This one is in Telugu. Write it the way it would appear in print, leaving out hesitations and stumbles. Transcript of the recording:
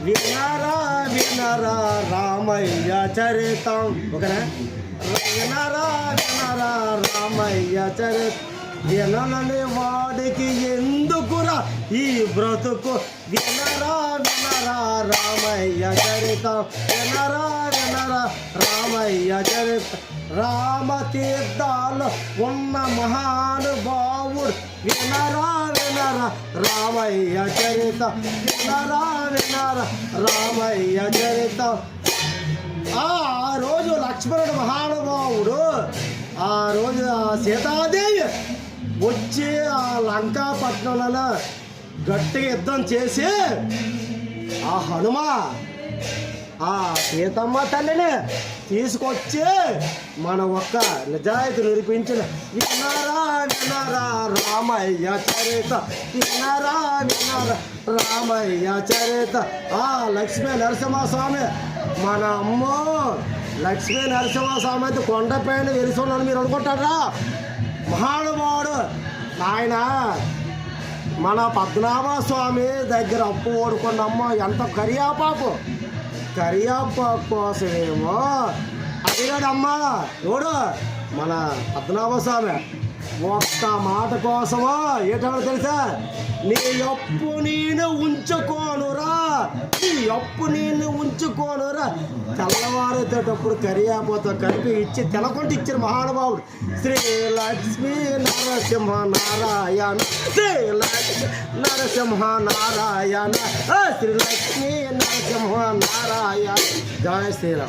వినరా వినరా రామయ్య చరితం. ఓకేనా? వినరా వినరా రామయ్య చరితం. వినని వాడికి ఎందుకురా ఈ బ్రతుకు. వినరా వినరా రామయ్య చరితం. వినరా వినరా రామయ్య చరితం. రామతీర్థాలు ఉన్న మహానుభావుడు. వినరా వినరా రామయ్య చరితం. వినరా వినరా రామయ్య చరితం. ఆ రోజు లక్ష్మణుడు మహానుభావుడు. ఆ రోజు సీతాదేవి వచ్చి ఆ లంకాపట్నంలో గట్టిగా యుద్ధం చేసి ఆ హనుమ ఆ సీతమ్మ తల్లిని తీసుకొచ్చి మన ఒక్క నిజాయితీ నిరూపించిన. వినరా వినరా రామయ్య చరిత. వినరా వినరా రామయ్య చరిత. ఆ లక్ష్మీ నరసింహస్వామి మన అమ్మో లక్ష్మీ నరసింహస్వామి అయితే కొండపైన వెలిసున్నాను మీరు అనుకుంటారా? మహానుభావుడు ఆయన మన పద్మనాభ స్వామి దగ్గర అప్పు ఓడుకున్నమ్మ ఎంత కరియాపాకు కోసమేమో అడిగాడమ్మా ఎవడు మన పద్మనాభ స్వామి ఒక్క మాట కోసమో ఏంటో తెలుసా? నీ అప్పు నేను ఉంచుకోనురా, నీ అప్పు నేను ఉంచుకోనురా. తెల్లవారేటప్పుడు కరియాపోతా కలిపి ఇచ్చి తెలకొంటి ఇచ్చారు మహానుభావుడు. శ్రీ లక్ష్మీ నరసింహ నారాయణ, శ్రీ లక్ష్మీ నరసింహ నారాయణ, శ్రీ లక్ష్మీ నరసింహ నారాయణ. జయ శ్రీరామ్.